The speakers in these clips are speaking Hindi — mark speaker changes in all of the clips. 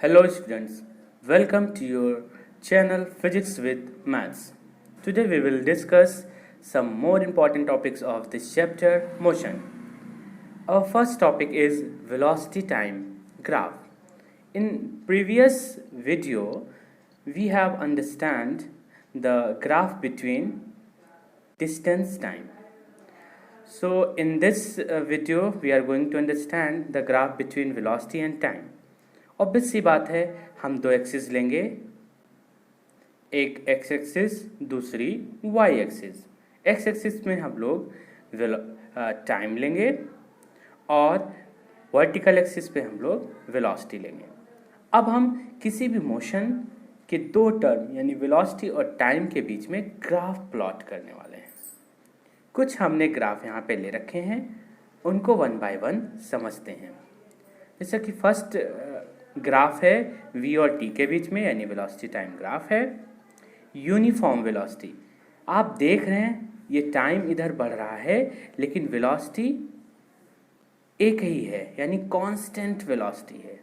Speaker 1: Hello students, welcome to your channel Physics with Maths. Today we will discuss some more important topics of this chapter, motion. Our first topic is velocity time graph. In previous video, we have understand the graph between distance time. So in this video, we are going to understand the graph between velocity and time. Obvious सी बात है, हम दो एक्सिस लेंगे, एक एक्स एक्सिस दूसरी वाई एक्सिस। एक्स एक्सिस में हम लोग टाइम लेंगे और वर्टिकल एक्सिस पे हम लोग वेलोसिटी लेंगे। अब हम किसी भी मोशन के दो टर्म यानी वेलोसिटी और टाइम के बीच में ग्राफ प्लॉट करने वाले हैं। कुछ हमने ग्राफ यहाँ पे ले रखे हैं, उनको वन बाय वन समझते हैं। जैसा कि फर्स्ट ग्राफ है v और t के बीच में, यानी वेलोसिटी टाइम ग्राफ है। यूनिफॉर्म वेलोसिटी, आप देख रहे हैं ये टाइम इधर बढ़ रहा है लेकिन वेलोसिटी एक ही है, यानी कांस्टेंट वेलोसिटी है।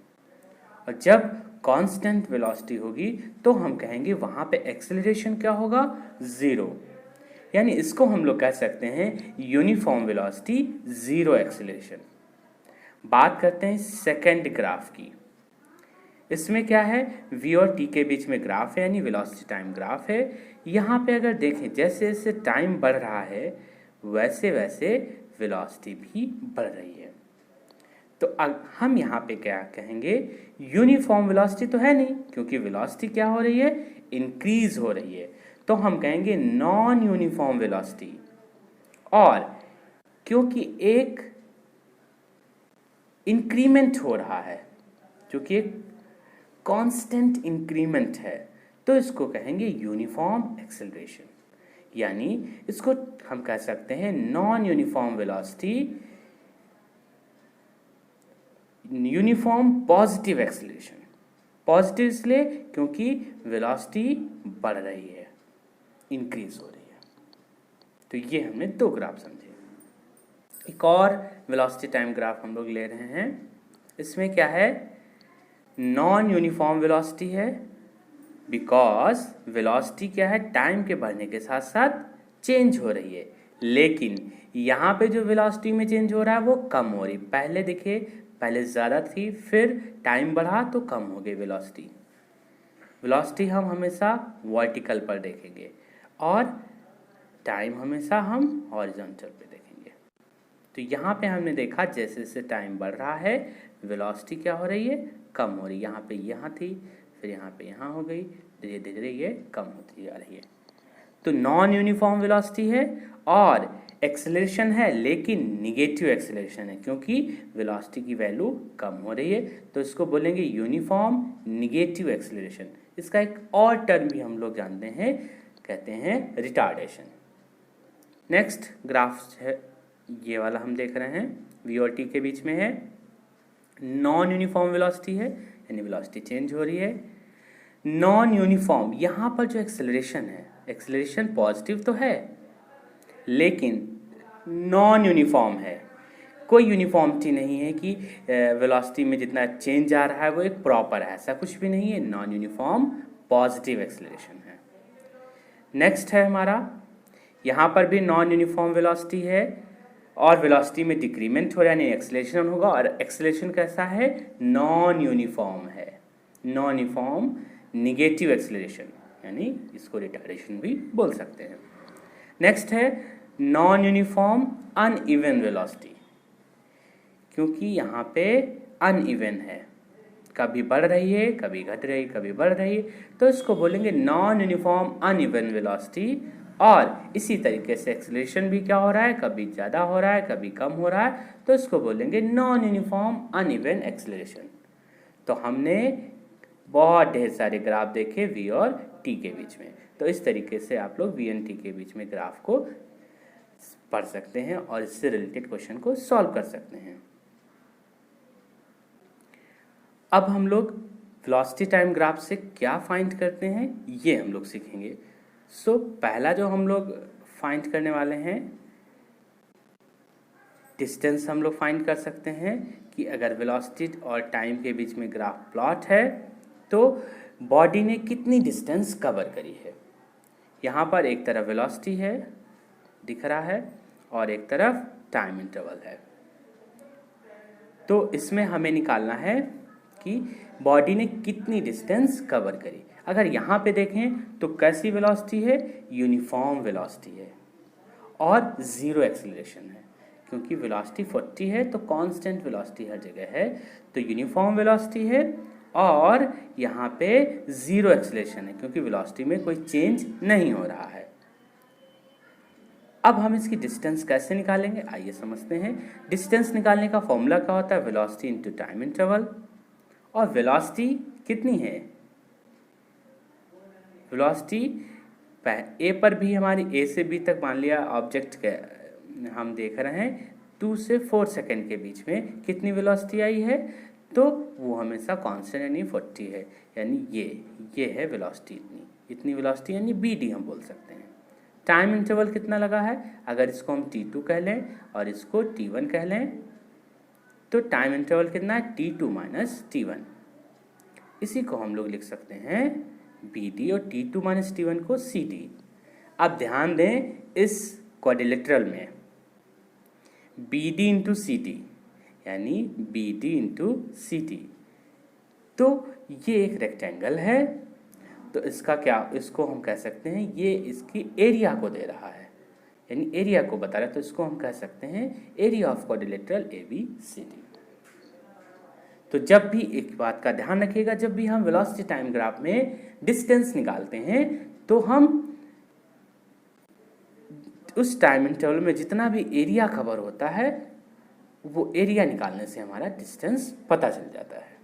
Speaker 1: और जब कांस्टेंट वेलोसिटी होगी तो हम कहेंगे वहां पे एक्सेलरेशन क्या होगा, जीरो। यानी इसको हम लोग कह सकते हैं यूनिफॉर्म वेलोसिटी, जीरो एक्सेलरेशन। बात करते हैं सेकंड ग्राफ की। इसमें क्या है, v और t के बीच में ग्राफ है, यानी वेलोसिटी टाइम ग्राफ है। यहाँ पे अगर देखें जैसे जैसे टाइम बढ़ रहा है वैसे वैसे वेलोसिटी भी बढ़ रही है। तो हम यहाँ पे क्या कहेंगे, यूनिफॉर्म वेलोसिटी तो है नहीं, क्योंकि वेलोसिटी क्या हो रही है, इंक्रीज हो रही है। तो हम कहेंगे नॉन यूनिफॉर्म वेलोसिटी। और क्योंकि एक इंक्रीमेंट हो रहा है, क्योंकि एक कांस्टेंट इंक्रीमेंट है, तो इसको कहेंगे यूनिफॉर्म एक्सेलरेशन। यानी इसको हम कह सकते हैं non uniform velocity, uniform positive acceleration. Positive इसलिए क्योंकि वेलोसिटी बढ़ रही है, इंक्रीज हो रही है। तो ये हमने दो ग्राफ समझे। एक और वेलोसिटी टाइम ग्राफ हम लोग ले रहे हैं। इसमें क्या है, नॉन यूनिफॉर्म वेलोसिटी है, बिकॉज वेलोसिटी क्या है, टाइम के बढ़ने के साथ साथ चेंज हो रही है। लेकिन यहाँ पे जो वेलोसिटी में चेंज हो रहा है वो कम हो रही। पहले देखिए, पहले ज़्यादा थी, फिर टाइम बढ़ा तो कम हो गई वेलोसिटी। वेलोसिटी हम हमेशा वर्टिकल पर देखेंगे और टाइम हमेशा हम हॉरिजॉन्टल पे देखेंगे। तो यहाँ पे हमने देखा जैसे जैसे टाइम बढ़ रहा है वेलोसिटी क्या हो रही है, कम हो रही है। यहाँ पे यहाँ थी, फिर यहाँ पे यहाँ हो गई, धीरे धीरे ये कम होती जा रही है। तो नॉन यूनिफॉर्म वेलोसिटी है और एक्सेलरेशन है, लेकिन निगेटिव एक्सेलरेशन है, क्योंकि वेलोसिटी की वैल्यू कम हो रही है। तो इसको बोलेंगे यूनिफॉर्म निगेटिव एक्सेलरेशन। इसका एक और टर्म भी हम लोग जानते हैं, कहते हैं रिटार्डेशन। नेक्स्ट ग्राफ है, ये वाला हम देख रहे हैं, v और t के बीच में है। नॉन यूनिफॉर्म वेलोसिटी है, यानी वेलोसिटी चेंज हो रही है। नॉन यूनिफॉर्म, यहाँ पर जो एक्सेलरेशन है, एक्सेलरेशन पॉजिटिव तो है लेकिन नॉन यूनिफॉर्म है। कोई यूनिफॉर्मिटी नहीं है कि वेलोसिटी में जितना चेंज आ रहा है वो एक प्रॉपर है, ऐसा कुछ भी नहीं है। नॉन यूनिफॉर्म पॉजिटिव एक्सेलरेशन है। नेक्स्ट है हमारा, यहाँ पर भी नॉन यूनिफॉर्म वेलोसिटी है और वेलोसिटी में डिक्रीमेंट हो रहा है, यानी एक्सेलरेशन होगा। और एक्सेलरेशन कैसा है, नॉन यूनिफॉर्म है, नॉन यूनिफॉर्म निगेटिव एक्सेलरेशन, यानी इसको रिटार्डेशन भी बोल सकते हैं। नेक्स्ट है नॉन यूनिफॉर्म अनइवन वेलोसिटी, क्योंकि यहाँ पे अनइवन है, कभी बढ़ रही है, कभी घट रही, कभी बढ़ रही है, तो इसको बोलेंगे नॉन यूनिफॉर्म अनइवन वेलोसिटी। और इसी तरीके से एक्सेलरेशन भी क्या हो रहा है, कभी ज़्यादा हो रहा है, कभी कम हो रहा है, तो इसको बोलेंगे नॉन यूनिफॉर्म अनइवन एक्सेलरेशन। तो हमने बहुत ढेर सारे ग्राफ देखे v और t के बीच में। तो इस तरीके से आप लोग v और t के बीच में ग्राफ को पढ़ सकते हैं और इससे रिलेटेड क्वेश्चन को सॉल्व कर सकते हैं। अब हम लोग वेलोसिटी टाइम ग्राफ से क्या फाइंड करते हैं ये हम लोग सीखेंगे। सो पहला जो हम लोग फाइंड करने वाले हैं, डिस्टेंस हम लोग फाइंड कर सकते हैं कि अगर वेलोसिटी और टाइम के बीच में ग्राफ प्लॉट है तो बॉडी ने कितनी डिस्टेंस कवर करी है। यहाँ पर एक तरफ वेलोसिटी है दिख रहा है और एक तरफ टाइम इंटरवल है। तो इसमें हमें निकालना है कि बॉडी ने कितनी डिस्टेंस कवर करी। अगर यहाँ पे देखें तो कैसी वेलोसिटी है, यूनिफॉर्म वेलोसिटी है और ज़ीरो एक्सेलरेशन है, क्योंकि वेलोसिटी 40 है तो कांस्टेंट वेलोसिटी हर जगह है, तो यूनिफॉर्म वेलोसिटी है और यहाँ पे ज़ीरो एक्सेलरेशन है क्योंकि वेलोसिटी में कोई चेंज नहीं हो रहा है। अब हम इसकी डिस्टेंस कैसे निकालेंगे, आइए समझते हैं। डिस्टेंस निकालने का फॉर्मूला क्या होता है, वेलोसिटी इंटू टाइम इंटरवल। और वेलोसिटी कितनी है, वेलोसिटी ए पर भी हमारी ए से बी तक मान लिया ऑब्जेक्ट के हम देख रहे हैं 2 से 4 सेकेंड के बीच में कितनी वेलोसिटी आई है, तो वो हमेशा कांस्टेंट यानी 40 है, यानी ये है वेलोसिटी, इतनी वेलोसिटी यानी बी डी हम बोल सकते हैं। टाइम इंटरवल कितना लगा है, अगर इसको हम T2 कह लें और इसको T1 कह लें तो टाइम इंटरवल कितना है, T2 माइनस T1। इसी को हम लोग लिख सकते हैं BD और T2 माइनस T1 को CD। अब ध्यान दें इस क्वाड्रिलेटरल में BD इंटू CD यानी BD इंटू CD, तो ये एक रेक्टेंगल है, तो इसका क्या, इसको हम कह सकते हैं ये इसकी एरिया को दे रहा है, यानी एरिया को बता रहा है, तो इसको हम कह सकते हैं एरिया ऑफ क्वाड्रिलेटरल ABCD। तो जब भी एक बात का ध्यान रखिएगा, जब भी हम वेलोसिटी टाइम ग्राफ में डिस्टेंस निकालते हैं तो हम उस टाइम इंटरवल में जितना भी एरिया कवर होता है वो एरिया निकालने से हमारा डिस्टेंस पता चल जाता है।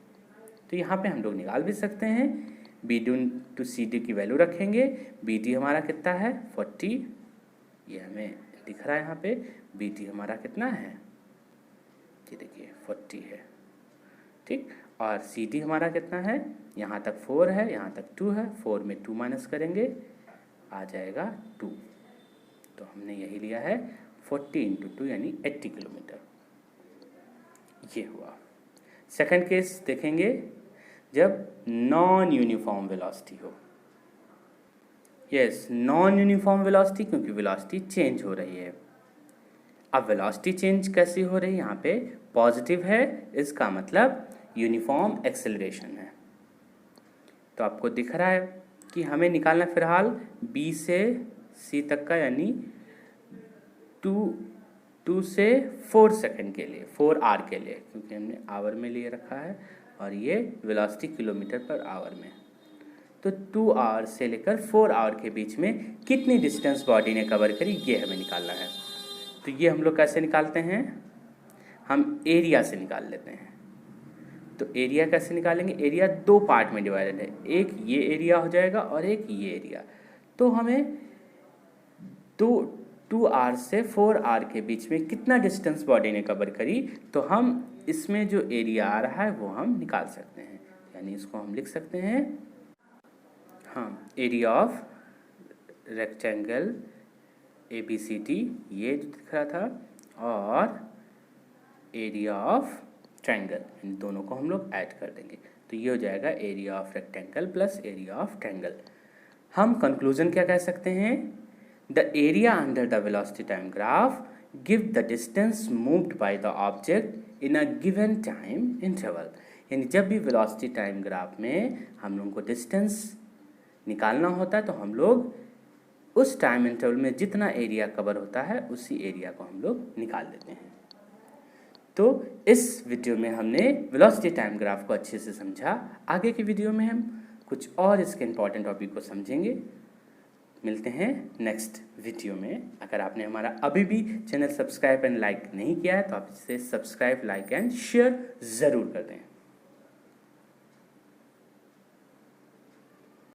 Speaker 1: तो यहाँ पे हम लोग निकाल भी सकते हैं, BD टू CD की वैल्यू रखेंगे, BD हमारा कितना है 40, ये हमें दिख रहा है यहाँ पे, BD हमारा कितना है, ये देखिए 40 है, ठीक, और CD हमारा कितना है, यहाँ तक 4 है, यहाँ तक 2 है, 4 में 2 माइनस करेंगे आ जाएगा 2, तो हमने यही लिया है 40 इंटू 2 यानी 80 किलोमीटर, ये हुआ। सेकंड केस देखेंगे जब नॉन यूनिफॉर्म वेलोसिटी हो, यस नॉन यूनिफॉर्म वेलोसिटी, क्योंकि वेलोसिटी चेंज हो रही है। अब वेलोसिटी चेंज कैसी हो रही है, यहाँ पे पॉजिटिव है, इसका मतलब यूनिफॉर्म एक्सेलरेशन है। तो आपको दिख रहा है कि हमें निकालना फिलहाल B से C तक का, यानी 2 से 4 सेकंड के लिए, 4 आवर के लिए, क्योंकि हमने आवर में लिए रखा है और ये वेलोसिटी किलोमीटर पर आवर में, तो 2 आवर से लेकर 4 आवर के बीच में कितनी डिस्टेंस बॉडी ने कवर करी ये हमें निकालना है। तो ये हम लोग कैसे निकालते हैं, हम एरिया से निकाल लेते हैं। तो एरिया कैसे निकालेंगे, एरिया 2 पार्ट में डिवाइडेड है, एक ये एरिया हो जाएगा और एक ये एरिया। तो हमें 2 आवर से 4 आवर के बीच में कितना डिस्टेंस बॉडी ने कवर करी, तो हम इसमें जो एरिया आ रहा है वो हम निकाल सकते हैं, यानी इसको हम लिख सकते हैं, हाँ, एरिया ऑफ रेक्टेंगल ABCD ये जो दिख रहा था, और एरिया ऑफ ट्रायंगल, इन दोनों को हम लोग ऐड कर देंगे, तो ये हो जाएगा area of rectangle plus area of triangle. हम कंक्लूजन क्या कह सकते हैं, the area under the velocity time graph give the distance moved by the object in a given time interval, यानी जब भी वेलोसिटी टाइम ग्राफ में हम लोगों को डिस्टेंस निकालना होता है तो हम लोग उस टाइम इंटरवल में जितना एरिया कवर होता है उसी एरिया को हम लोग निकाल देते हैं। तो इस वीडियो में हमने वेलोसिटी टाइम ग्राफ को अच्छे से समझा, आगे की वीडियो में हम कुछ और इसके इम्पॉर्टेंट टॉपिक को समझेंगे। मिलते हैं नेक्स्ट वीडियो में। अगर आपने हमारा अभी भी चैनल सब्सक्राइब एंड लाइक नहीं किया है तो आप इसे सब्सक्राइब, लाइक एंड शेयर ज़रूर कर दें।